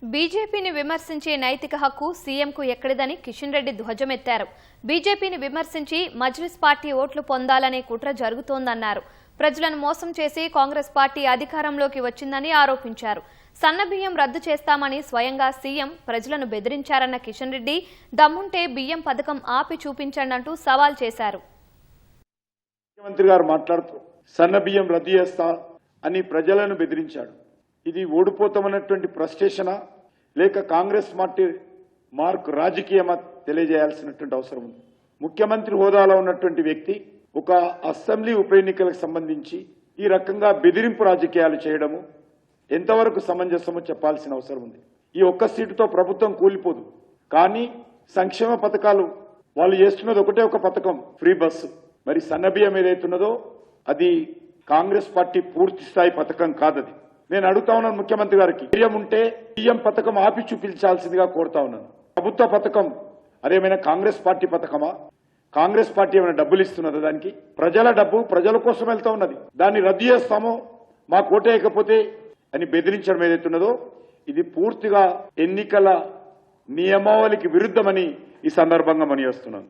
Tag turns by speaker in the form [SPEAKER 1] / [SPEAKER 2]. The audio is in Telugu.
[SPEAKER 1] బీజేపీని విమర్శించే నైతిక హక్కు సీఎంకు ఎక్కడిదని కిషన్ రెడ్డి ధ్వజమెత్తారు. బీజేపీని విమర్శించి మజ్లిస్ పార్టీ ఓట్లు పొందాలనే కుట్ర జరుగుతోందన్నారు. ప్రజలను మోసం చేసి కాంగ్రెస్ పార్టీ అధికారంలోకి వచ్చిందని ఆరోపించారు. సన్నబియ్యం రద్దు చేస్తామని స్వయంగా సీఎం ప్రజలను బెదిరించారన్న కిషన్ రెడ్డి దమ్ముంటే బియ్యం పథకం ఆపి చూపించండంటూ సవాల్ చేశారు.
[SPEAKER 2] ముఖ్యమంత్రి గారు మాట్లాడుతూ సన్నబియ్యం రద్దు చేస్తా అని ప్రజలను బెదిరించాడు. ఇది ఓడిపోతామన్నటువంటి ఫ్రస్ట్రేషనా లేక కాంగ్రెస్ పార్టీ మార్క్ రాజకీయమా తెలియజేయాల్సినటువంటి అవసరం ఉంది. ముఖ్యమంత్రి హోదాలో ఉన్నటువంటి వ్యక్తి ఒక అసెంబ్లీ ఉప ఎన్నికలకు సంబంధించి ఈ రకంగా బెదిరింపు రాజకీయాలు చేయడము ఎంతవరకు సమంజసమో చెప్పాల్సిన అవసరం ఉంది. ఈ ఒక్క సీటుతో ప్రభుత్వం కూలిపోదు. కానీ సంక్షేమ పథకాలు వాళ్ళు చేస్తున్నది ఒకటే ఒక పథకం, ఫ్రీ బస్సు. మరి సన్నబియ్యం ఏదైతున్నదో అది కాంగ్రెస్ పార్టీ పూర్తి స్థాయి పథకం కాదది. నేను అడుగుతా ఉన్నాను ముఖ్యమంత్రి గారికి, ధైర్యం ఉంటే బియ్యం పథకం ఆపి చూపించాల్సిందిగా కోరుతా ఉన్నాను. ప్రభుత్వ పథకం అదేమైనా కాంగ్రెస్ పార్టీ పథకమా? కాంగ్రెస్ పార్టీ ఏమైనా డబ్బులు ఇస్తున్నదా? దానికి ప్రజల డబ్బు ప్రజల కోసం వెళ్తా ఉన్నది. దాన్ని రద్దు చేస్తామో మా కోటేయకపోతే అని బెదిరించడం ఏదైతున్నదో ఇది పూర్తిగా ఎన్నికల నియమావళికి విరుద్ధమని ఈ సందర్భంగా మని వస్తున్నాను.